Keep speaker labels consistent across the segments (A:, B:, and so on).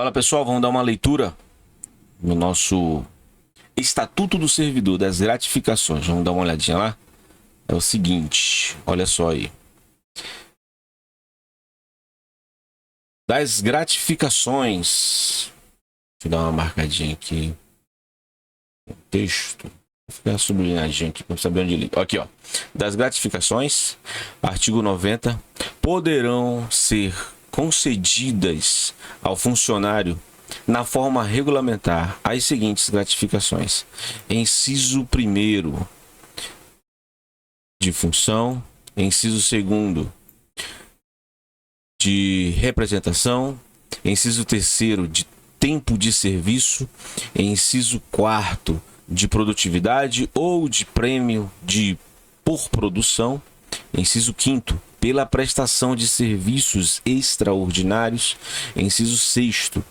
A: Fala pessoal, vamos dar uma leitura no nosso Estatuto do Servidor das Gratificações. Vamos dar uma olhadinha lá? É o seguinte, olha só aí. Das gratificações. Deixa eu dar uma marcadinha aqui. Texto. Vou ficar sublinhadinho aqui para saber onde ele. Aqui, ó. Das gratificações, artigo 90, poderão ser concedidas ao funcionário na forma regulamentar as seguintes gratificações. Inciso 1º de função, inciso 2º de representação, inciso 3º de tempo de serviço, inciso 4º de produtividade ou de prêmio por produção, inciso 5º pela prestação de serviços extraordinários, inciso 6º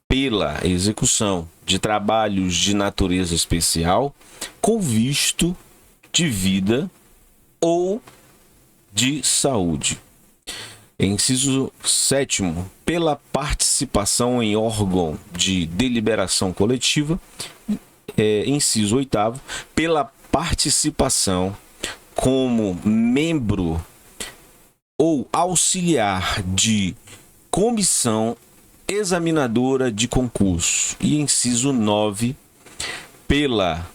A: pela execução de trabalhos de natureza especial com visto de vida ou de saúde. Inciso 7º, pela participação em órgão de deliberação coletiva. Inciso 8º, pela participação como membro ou auxiliar de comissão examinadora de concurso. E inciso 9, pela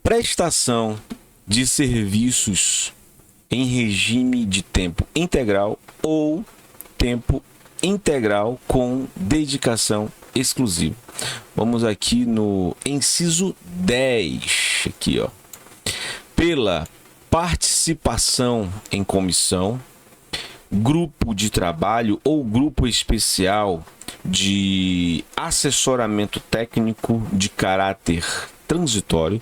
A: prestação de serviços em regime de tempo integral ou tempo integral com dedicação exclusiva. Vamos aqui no inciso 10, aqui, ó. Pela participação em comissão, grupo de trabalho ou grupo especial de assessoramento técnico de caráter transitório.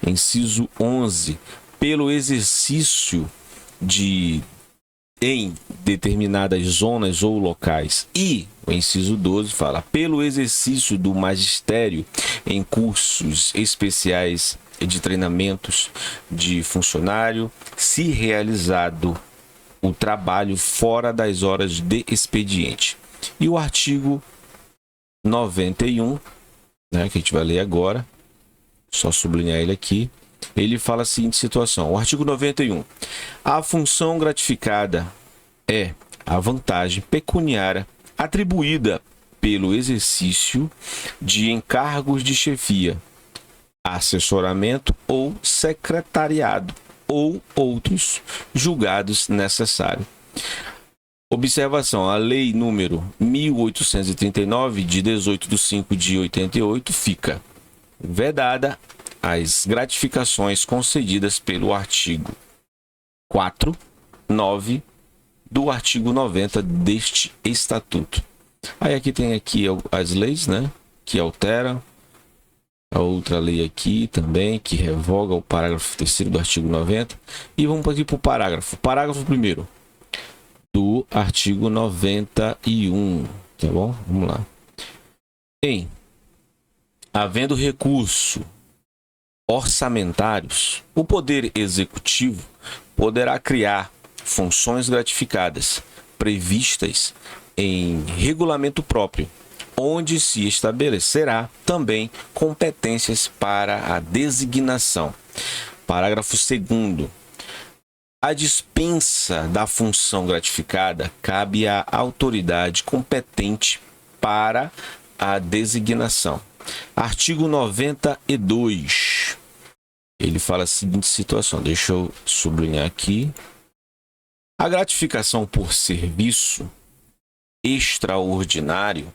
A: Inciso 11, pelo exercício em determinadas zonas ou locais. E o inciso 12 fala pelo exercício do magistério em cursos especiais de treinamentos de funcionário, se realizado o trabalho fora das horas de expediente. E o artigo 91, né, que a gente vai ler agora, só sublinhar ele aqui. Ele fala a seguinte situação. O artigo 91. A função gratificada é a vantagem pecuniária atribuída pelo exercício de encargos de chefia, assessoramento ou secretariado ou outros julgados necessários. Observação: a lei número 1839, de 18/5/88, fica vedada as gratificações concedidas pelo artigo 4, 9 do artigo 90 deste estatuto. Aí aqui tem aqui as leis, né, que alteram. A outra lei aqui também, que revoga o parágrafo 3º do artigo 90. E vamos aqui para o parágrafo. Parágrafo 1º do artigo 91. Tá bom? Vamos lá. Havendo recurso orçamentários, o Poder Executivo poderá criar funções gratificadas previstas em regulamento próprio, onde se estabelecerá também competências para a designação. Parágrafo 2º. A dispensa da função gratificada cabe à autoridade competente para a designação. Artigo 92. Ele fala a seguinte situação. Deixa eu sublinhar aqui. A gratificação por serviço extraordinário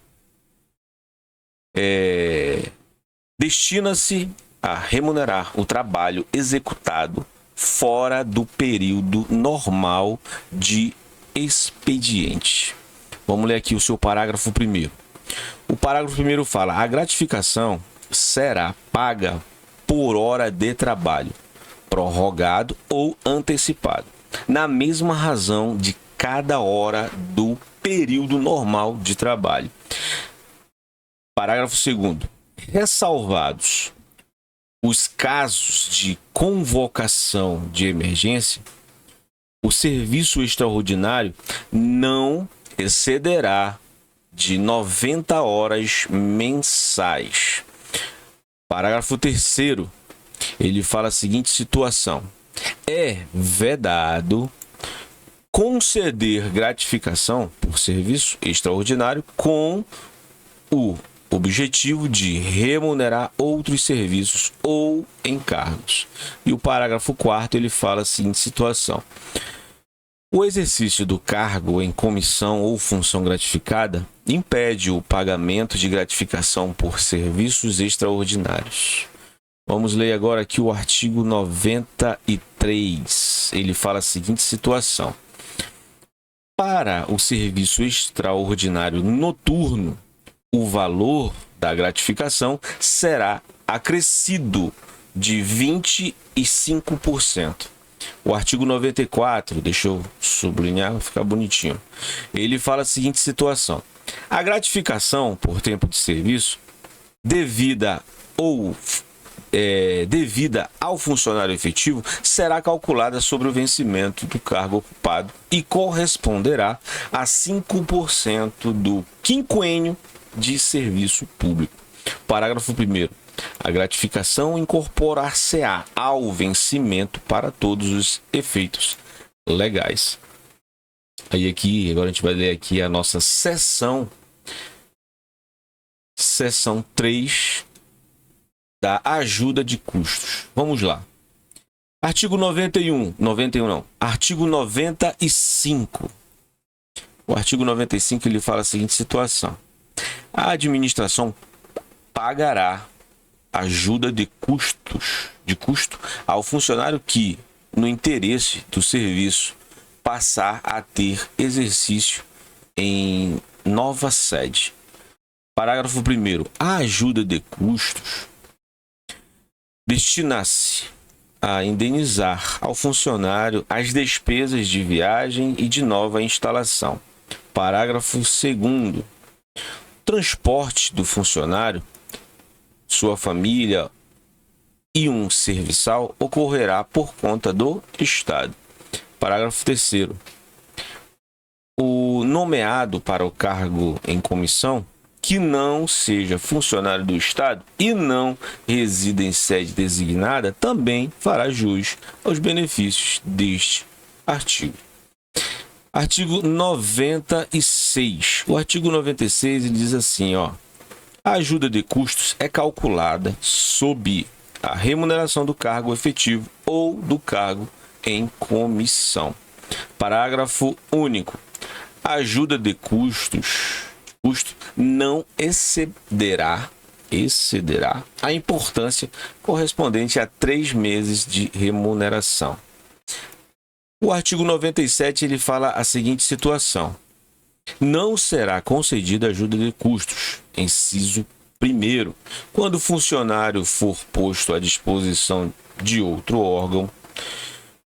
A: destina-se a remunerar o trabalho executado fora do período normal de expediente. Vamos ler aqui o seu parágrafo 1º. O parágrafo 1º fala: a gratificação será paga por hora de trabalho, prorrogado ou antecipado, na mesma razão de cada hora do período normal de trabalho. Parágrafo 2º. Ressalvados os casos de convocação de emergência, o serviço extraordinário não excederá de 90 horas mensais. Parágrafo 3º, ele fala a seguinte situação: é vedado conceder gratificação por serviço extraordinário com o objetivo de remunerar outros serviços ou encargos. E o parágrafo 4º, ele fala a seguinte situação: o exercício do cargo em comissão ou função gratificada impede o pagamento de gratificação por serviços extraordinários. Vamos ler agora aqui o artigo 93. Ele fala a seguinte situação: para o serviço extraordinário noturno, o valor da gratificação será acrescido de 25%. O artigo 94, deixa eu sublinhar, vai ficar bonitinho. Ele fala a seguinte situação: a gratificação por tempo de serviço devida ao funcionário efetivo será calculada sobre o vencimento do cargo ocupado e corresponderá a 5% do quinquênio de serviço público. Parágrafo 1º. A gratificação incorporar-se-á ao vencimento para todos os efeitos legais. Aí aqui, agora a gente vai ler aqui a nossa seção 3 da ajuda de custos. Vamos lá. Artigo 91 não. Artigo 95. O artigo 95 ele fala a seguinte situação: a administração pagará ajuda de custo ao funcionário que, no interesse do serviço, passar a ter exercício em nova sede. Parágrafo 1º. A ajuda de custos destina-se a indenizar ao funcionário as despesas de viagem e de nova instalação. Parágrafo 2º. Transporte do funcionário, sua família e um serviçal ocorrerá por conta do Estado. Parágrafo 3º. O nomeado para o cargo em comissão, que não seja funcionário do Estado e não resida em sede designada, também fará jus aos benefícios deste artigo. Artigo 96. O artigo 96 ele diz assim, ó: a ajuda de custos é calculada sob a remuneração do cargo efetivo ou do cargo em comissão. Parágrafo único. A ajuda de custo não excederá a importância correspondente a 3 meses de remuneração. O artigo 97 ele fala a seguinte situação: não será concedida ajuda de custos, inciso 1º, quando o funcionário for posto à disposição de outro órgão.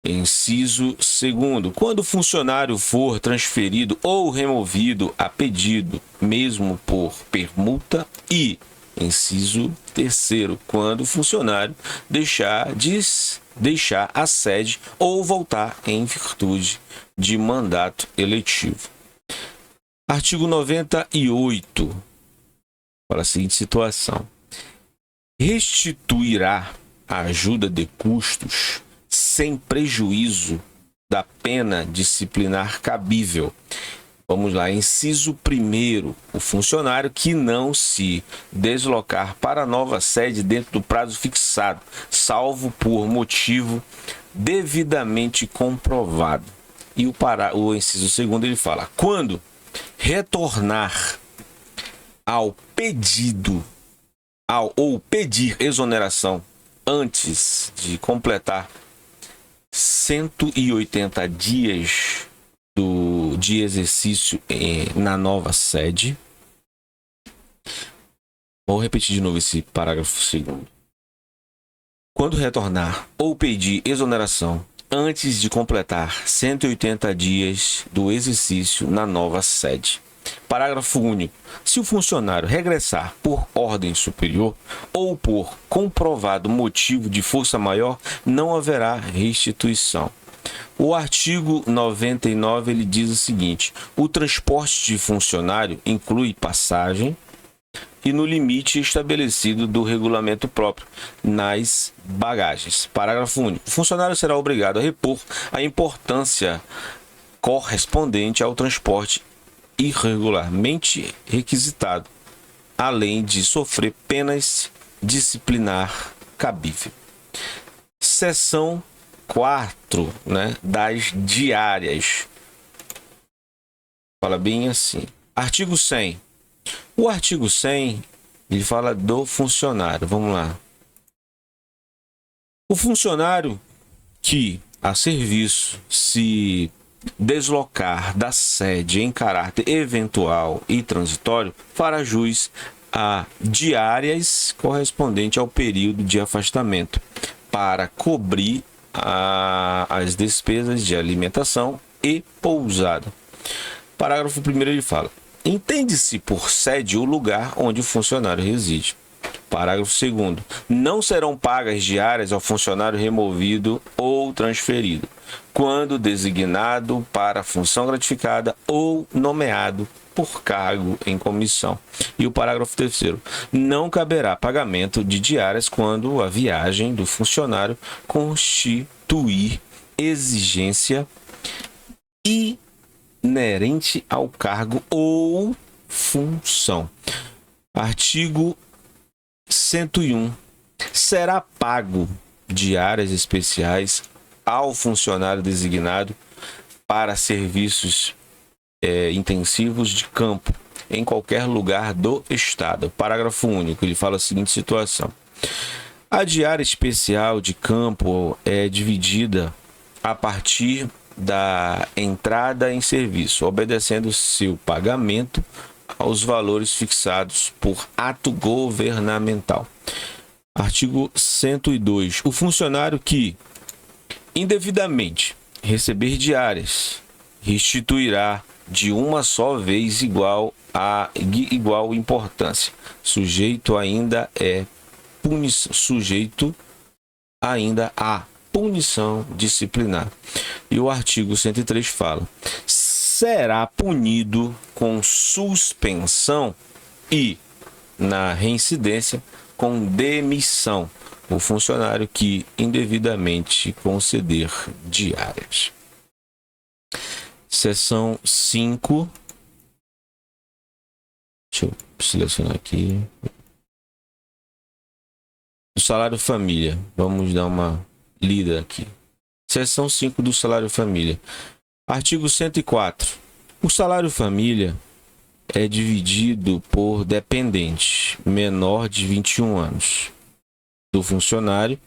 A: Inciso 2º, quando o funcionário for transferido ou removido a pedido, mesmo por permuta. E, inciso 3º, quando o funcionário deixar a sede ou voltar em virtude de mandato eletivo. Artigo 98, para a seguinte situação: restituirá a ajuda de custos sem prejuízo da pena disciplinar cabível. Vamos lá, inciso 1º, o funcionário que não se deslocar para a nova sede dentro do prazo fixado, salvo por motivo devidamente comprovado. E o inciso 2º ele fala: quando retornar ou pedir exoneração antes de completar 180 dias de exercício na nova sede. Vou repetir de novo esse parágrafo 2º. Quando retornar ou pedir exoneração antes de completar 180 dias do exercício na nova sede. Parágrafo único. Se o funcionário regressar por ordem superior ou por comprovado motivo de força maior, não haverá restituição. O artigo 99 ele diz o seguinte: o transporte de funcionário inclui passagem e no limite estabelecido do regulamento próprio nas bagagens. Parágrafo único. O funcionário será obrigado a repor a importância correspondente ao transporte irregularmente requisitado, além de sofrer penas disciplinar cabível. Seção 4, né, das diárias. Fala bem assim. Artigo 100. O artigo 100, ele fala do funcionário. Vamos lá. O funcionário que a serviço se deslocar da sede em caráter eventual e transitório fará jus a diárias correspondente ao período de afastamento para cobrir as despesas de alimentação e pousada. Parágrafo 1º ele fala: entende-se por sede o lugar onde o funcionário reside. Parágrafo 2º. Não serão pagas diárias ao funcionário removido ou transferido, quando designado para função gratificada ou nomeado por cargo em comissão. E o parágrafo 3º. Não caberá pagamento de diárias quando a viagem do funcionário constituir exigência inerente ao cargo ou função. Artigo 101. Será pago diárias especiais ao funcionário designado para serviços intensivos de campo em qualquer lugar do Estado. Parágrafo único. Ele fala a seguinte situação: a diária especial de campo é dividida a partir da entrada em serviço, obedecendo seu pagamento aos valores fixados por ato governamental. Artigo 102. O funcionário que indevidamente receber diárias restituirá de uma só vez igual importância, sujeito ainda a punição disciplinar. E o artigo 103 fala: será punido com suspensão e, na reincidência, com demissão o funcionário que indevidamente conceder diárias. Seção 5. Deixa eu selecionar aqui. O salário família. Vamos dar uma lida aqui. Seção 5 do salário família. Artigo 104. O salário família é dividido por dependente menor de 21 anos do funcionário,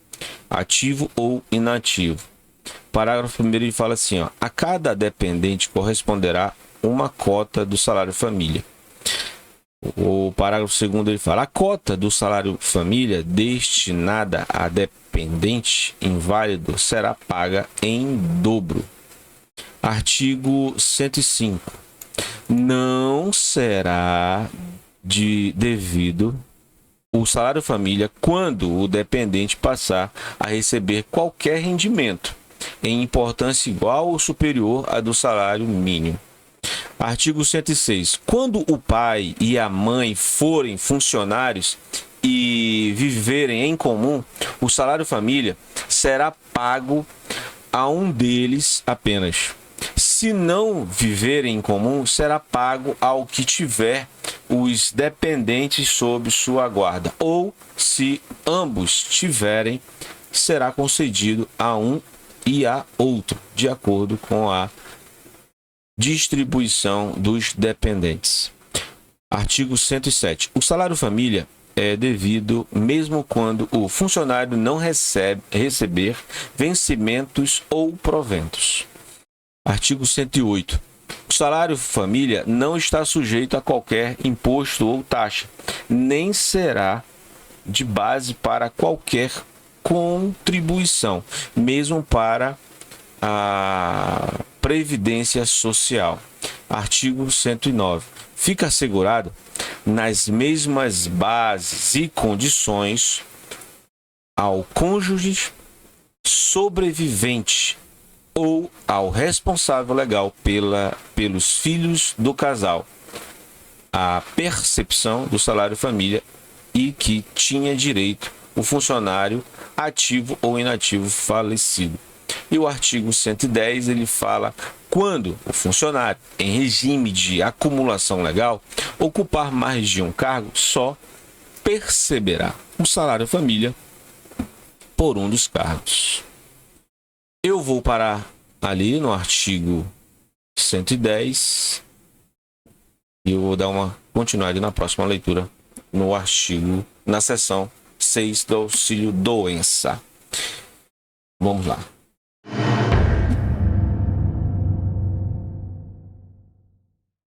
A: ativo ou inativo. Parágrafo 1º ele fala assim: a cada dependente corresponderá uma cota do salário família. O parágrafo 2º ele fala: a cota do salário família destinada a dependente inválido será paga em dobro. Artigo 105. Não será devido o salário família quando o dependente passar a receber qualquer rendimento em importância igual ou superior à do salário mínimo. Artigo 106. Quando o pai e a mãe forem funcionários e viverem em comum, o salário família será pago a um deles apenas. Se não viverem em comum, será pago ao que tiver os dependentes sob sua guarda, ou, se ambos tiverem, será concedido a um e a outro, de acordo com a distribuição dos dependentes. Artigo 107. O salário família é devido mesmo quando o funcionário não receber vencimentos ou proventos. Artigo 108. O salário família não está sujeito a qualquer imposto ou taxa, nem será de base para qualquer contribuição, mesmo para a Previdência Social. Artigo 109. Fica assegurado nas mesmas bases e condições ao cônjuge sobrevivente ou ao responsável legal pelos filhos do casal a percepção do salário família e que tinha direito o funcionário ativo ou inativo falecido. E o artigo 110 ele fala quando o funcionário em regime de acumulação legal ocupar mais de um cargo, só perceberá o salário família por um dos cargos. Eu vou parar ali no artigo 110 e eu vou dar uma continuidade na próxima leitura no artigo, na seção 6 do auxílio doença. Vamos lá.